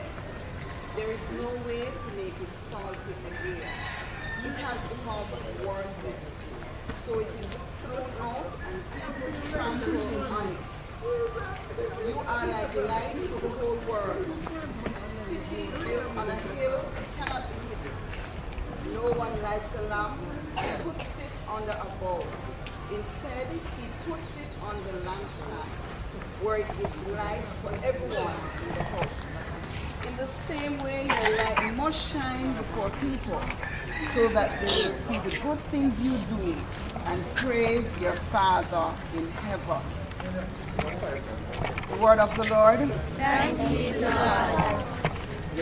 saltiness. There is no way to make it salty again. It has become worthless. So it is thrown out and people trample on it. You are like light for the whole world. City built on a hill cannot be hidden. No one lights a lamp and puts it under a bowl. Instead, he puts it on the lampstand, where it gives light for everyone in the house. In the same way, your light must shine before people, so that they will see the good things you do and praise your Father in heaven. The word of the Lord. Thanks be to God.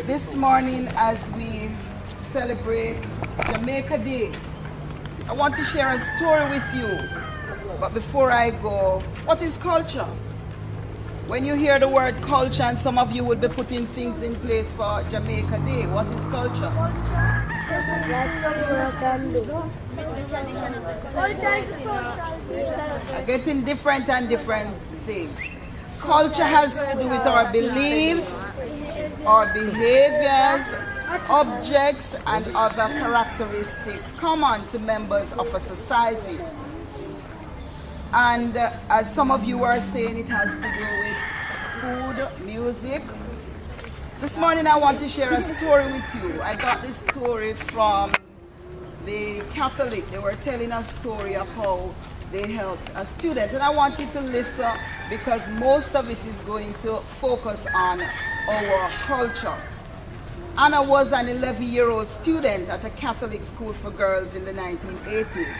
This morning, as we celebrate Jamaica Day, I want to share a story with you. But before I go, what is culture? When you hear the word culture, and some of you will be putting things in place for Jamaica Day, what is culture? Getting different and different things. Culture has to do with our beliefs, our behaviors, objects, and other characteristics common to members of a society. And as some of you were saying, it has to do with food, music. This morning I want to share a story with you. I got this story from the Catholic. They were telling a story of how they helped a student. And I want you to listen because most of it is going to focus on our culture. Anna was an 11-year-old student at a Catholic school for girls in the 1980s.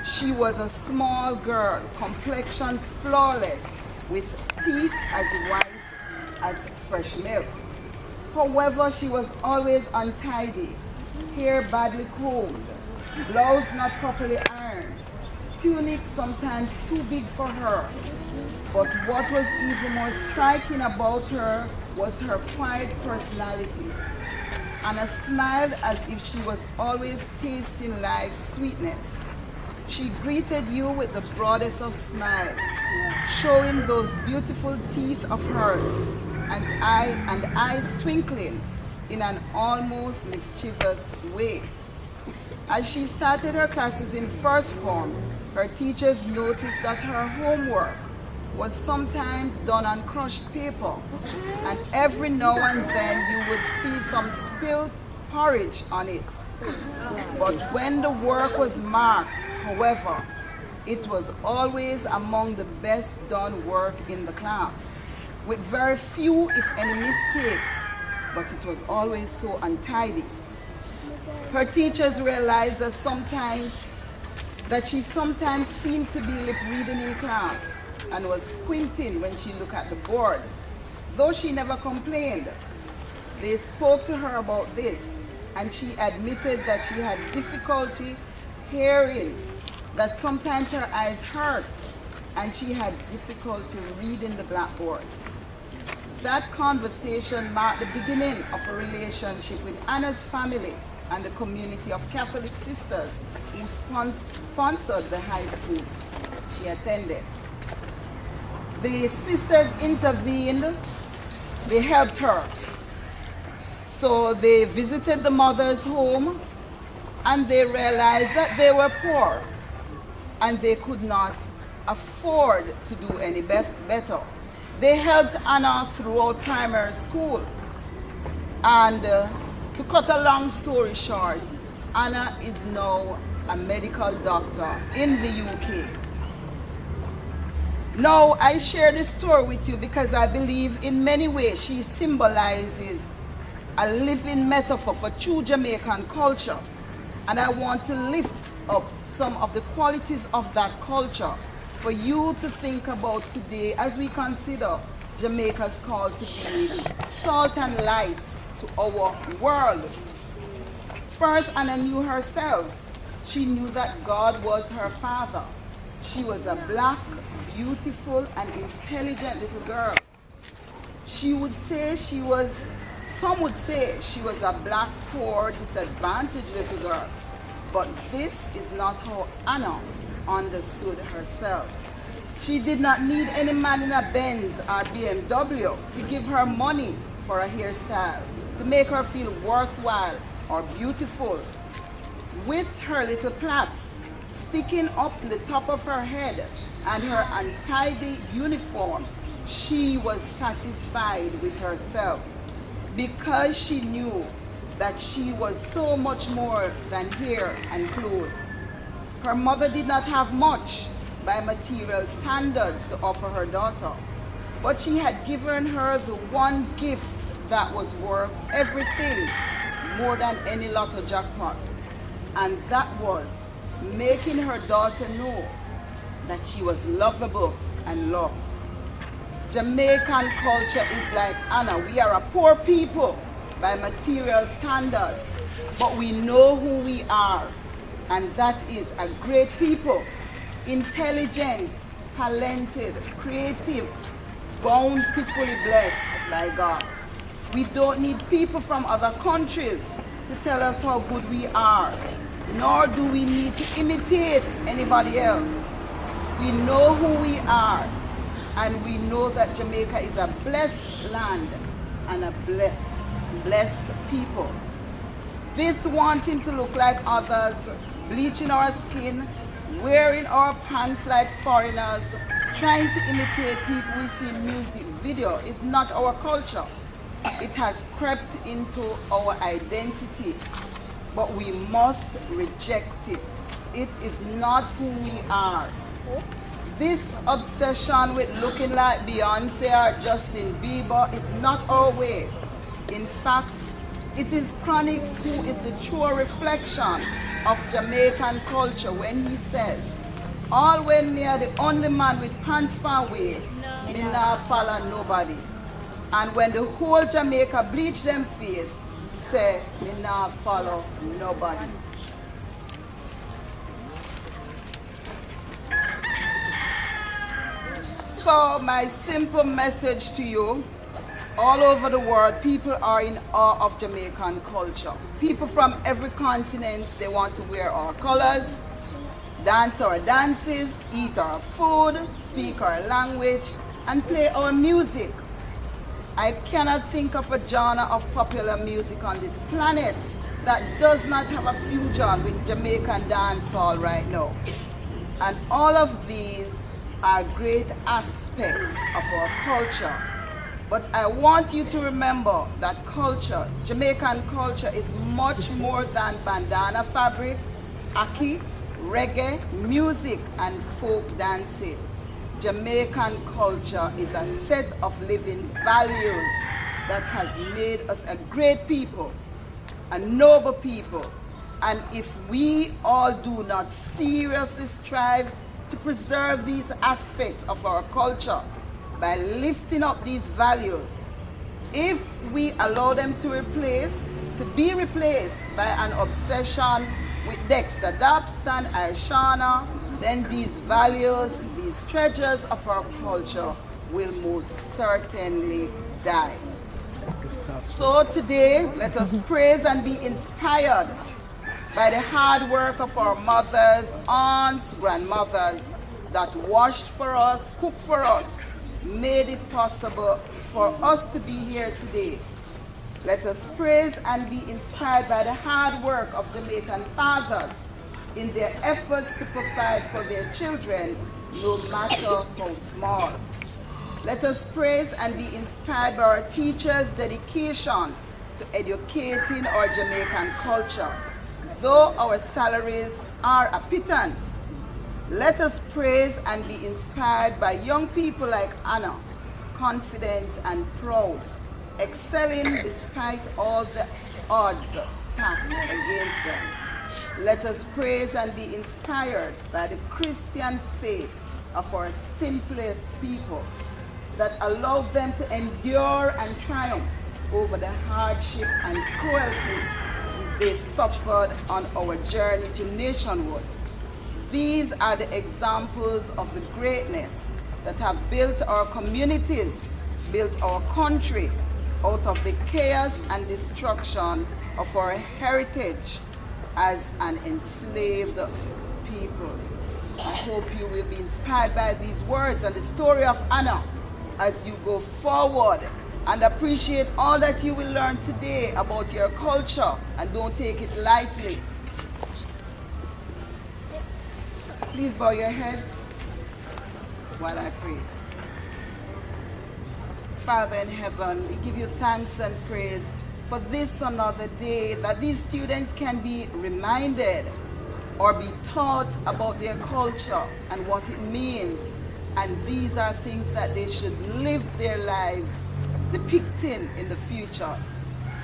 She was a small girl, complexion flawless, with teeth as white as fresh milk. However, she was always untidy, hair badly combed, blouse not properly ironed, tunic sometimes too big for her. But what was even more striking about her was her quiet personality. Anna smiled as if she was always tasting life's sweetness. She greeted you with the broadest of smiles, showing those beautiful teeth of hers and eyes twinkling in an almost mischievous way. As she started her classes in first form, her teachers noticed that her homework was sometimes done on crushed paper, and every now and then you would see some spilled porridge on it. But when the work was marked, however, it was always among the best done work in the class, with very few, if any, mistakes, but it was always so untidy. Her teachers realized that she sometimes seemed to be lip reading in class and was squinting when she looked at the board. Though she never complained, they spoke to her about this, and she admitted that she had difficulty hearing, that sometimes her eyes hurt, and she had difficulty reading the blackboard. That conversation marked the beginning of a relationship with Anna's family and the community of Catholic sisters who sponsored the high school she attended. The sisters intervened, they helped her. So they visited the mother's home, and they realized that they were poor and they could not afford to do any better. They helped Anna throughout primary school. And to cut a long story short, Anna is now a medical doctor in the UK. Now, I share this story with you because I believe in many ways she symbolizes a living metaphor for true Jamaican culture. And I want to lift up some of the qualities of that culture for you to think about today as we consider Jamaica's call to be salt and light to our world. First, Anna knew herself. She knew that God was her father. She was a black, beautiful, and intelligent little girl. Some would say she was a black, poor, disadvantaged little girl. But this is not how Anna understood herself. She did not need any man in a Benz or BMW to give her money for a hairstyle to make her feel worthwhile or beautiful. With her little plaits sticking up in the top of her head and her untidy uniform, she was satisfied with herself because she knew that she was so much more than hair and clothes. Her mother did not have much by material standards to offer her daughter, but she had given her the one gift that was worth everything more than any lotto jackpot, and that was making her daughter know that she was lovable and loved. Jamaican culture is like Anna. We are a poor people by material standards, but we know who we are, and that is a great people, intelligent, talented, creative, bountifully blessed by God. We don't need people from other countries to tell us how good we are, nor do we need to imitate anybody else. We know who we are, and we know that Jamaica is a blessed land and a blessed people. This wanting to look like others, bleaching our skin, wearing our pants like foreigners, trying to imitate people we see in music video is not our culture. It has crept into our identity, but we must reject it. It is not who we are. This obsession with looking like Beyonce or Justin Bieber is not our way. In fact, it is Chronix who is the true reflection of Jamaican culture when he says, all when me are the only man with pants for waist, me nah follow nobody. And when the whole Jamaica bleach them face, say, me nah follow nobody. So my simple message to you, all over the world, people are in awe of Jamaican culture. People from every continent, they want to wear our colors, dance our dances, eat our food, speak our language, and play our music. I cannot think of a genre of popular music on this planet that does not have a fusion with Jamaican dancehall right now. And all of these are great aspects of our culture. But I want you to remember that culture, Jamaican culture, is much more than bandana fabric, ackee, reggae, music, and folk dancing. Jamaican culture is a set of living values that has made us a great people, a noble people. And if we all do not seriously strive to preserve these aspects of our culture by lifting up these values, if we allow them to be replaced by an obsession with Dexter Dobson and Ishana, then these values, these treasures of our culture will most certainly die. So today, let us praise and be inspired by the hard work of our mothers, aunts, grandmothers that washed for us, cooked for us, made it possible for us to be here today. Let us praise and be inspired by the hard work of Jamaican fathers in their efforts to provide for their children, no matter how small. Let us praise and be inspired by our teachers' dedication to educating our Jamaican culture, though our salaries are a pittance. Let us praise and be inspired by young people like Anna, confident and proud, excelling despite all the odds stacked against them. Let us praise and be inspired by the Christian faith of our simplest people that allowed them to endure and triumph over the hardship and cruelties they suffered on our journey to nationhood. These are the examples of the greatness that have built our communities, built our country out of the chaos and destruction of our heritage as an enslaved people. I hope you will be inspired by these words and the story of Anna as you go forward and appreciate all that you will learn today about your culture, and don't take it lightly. Please bow your heads while I pray. Father in heaven, we give you thanks and praise for this another day that these students can be reminded or be taught about their culture and what it means. And these are things that they should live their lives depicting in the future.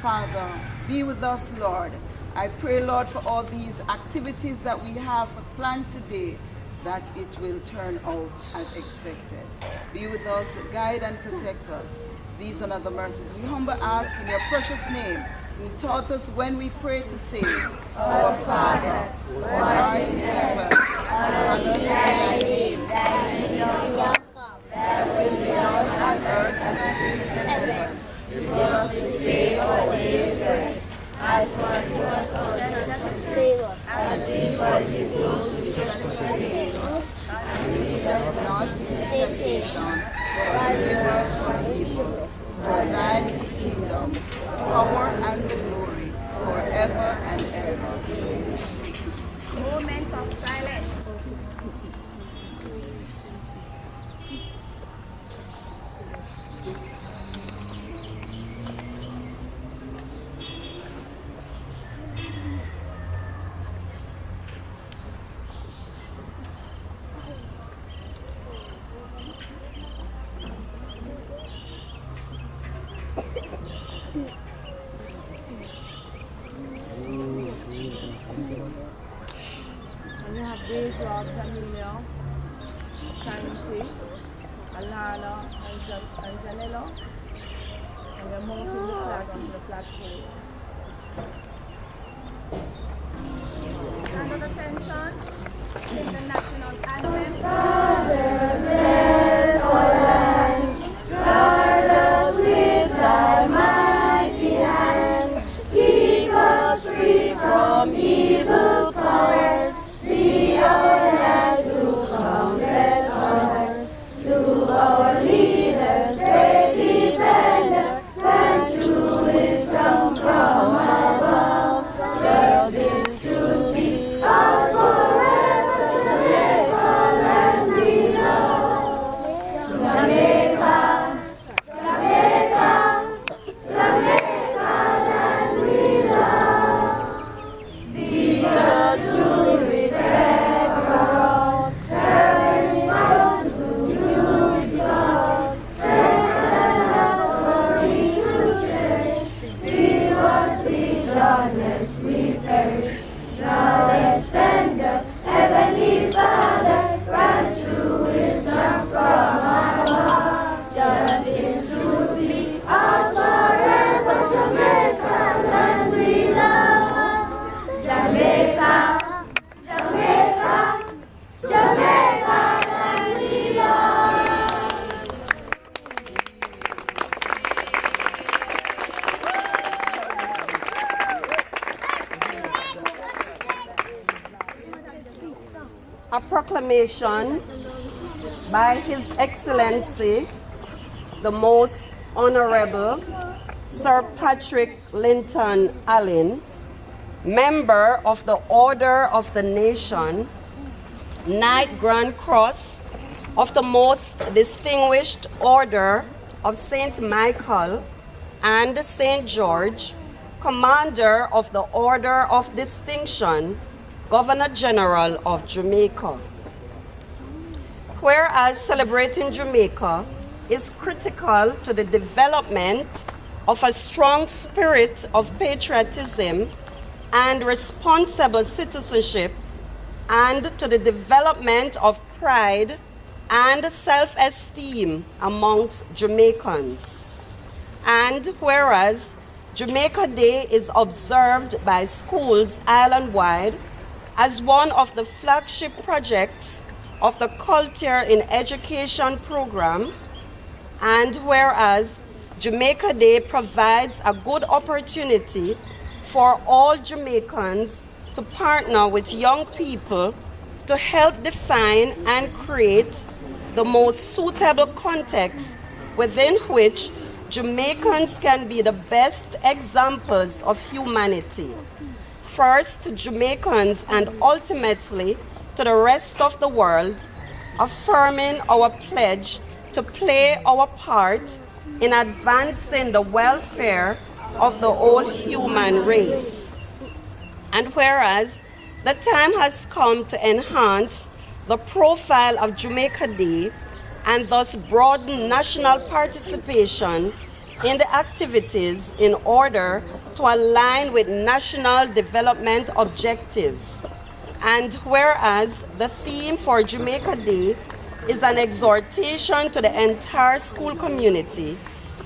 Father, be with us, Lord. I pray, Lord, for all these activities that we have planned today, that it will turn out as expected. Be with us, guide and protect us. These and other mercies we humble ask in your precious name. You taught us when we pray to say, Our Father, who art in heaven, hallowed be thy name. Thy kingdom come, thy will be done on earth as it is in heaven. Give us this day our daily bread, and forgive us our trespasses, as we forgive those who trespass against us. And lead us not into temptation, but deliver us from evil. For thine is the kingdom, the power, and the glory, forever and ever. Moment of silence. Joab, Camilla, Kanti, Alana, Angelella, and they're mounting the flag on the platform. Stand at attention. Sing the national anthem. Father, bless our land, guard us with thy mighty hand, keep us free from evil powers, be our light to countless honors, to our leaders, great defender, and true wisdom from above, justice, truth be ours forever, Jamaica land we love. Jamaica, Jamaica, Jamaica land we love. Teach us to respect for all, service us to do its all, strengthen us for we to cherish, give us vision lest we perish. Now extend us, Heavenly Father, grant true wisdom from above. Justice, truth be ours forever, Jamaica land we love. Jamaica, Jamaica, Jamaica land we love. A proclamation by His Excellency, the Most Honorable Sir Patrick Linton Allen, member of the Order of the Nation, Knight Grand Cross of the Most Distinguished Order of St. Michael and St. George, Commander of the Order of Distinction, Governor General of Jamaica. Whereas celebrating Jamaica is critical to the development of a strong spirit of patriotism and responsible citizenship, and to the development of pride and self-esteem amongst Jamaicans. And whereas Jamaica Day is observed by schools island-wide as one of the flagship projects of the Culture in Education program, and whereas Jamaica Day provides a good opportunity for all Jamaicans to partner with young people to help define and create the most suitable context within which Jamaicans can be the best examples of humanity. First to Jamaicans and ultimately to the rest of the world, affirming our pledge to play our part in advancing the welfare of the whole human race. And whereas the time has come to enhance the profile of Jamaica Day and thus broaden national participation in the activities in order to align with national development objectives. And whereas the theme for Jamaica Day is an exhortation to the entire school community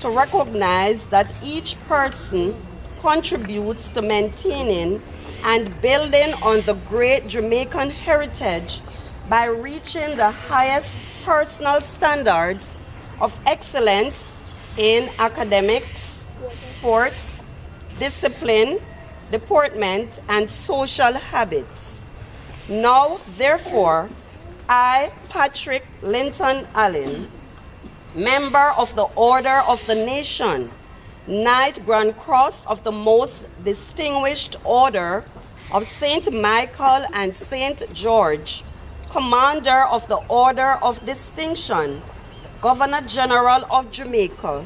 to recognize that each person contributes to maintaining and building on the great Jamaican heritage by reaching the highest personal standards of excellence in academics, sports, discipline, deportment, and social habits. Now, therefore, I, Patrick Linton Allen, member of the Order of the Nation, Knight Grand Cross of the Most Distinguished Order of St. Michael and St. George, Commander of the Order of Distinction, Governor General of Jamaica,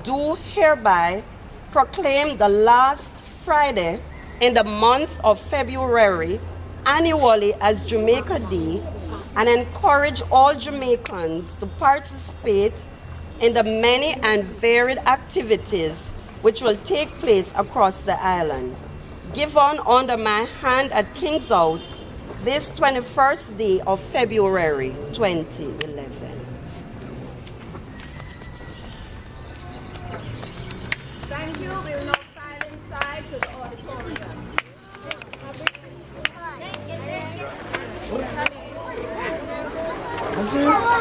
do hereby proclaim the last Friday in the month of February annually as Jamaica Day and encourage all Jamaicans to participate in the many and varied activities which will take place across the island. Given under my hand at King's House this 21st day of February 2011. Thank you. We will now file inside to the auditorium. Thank you.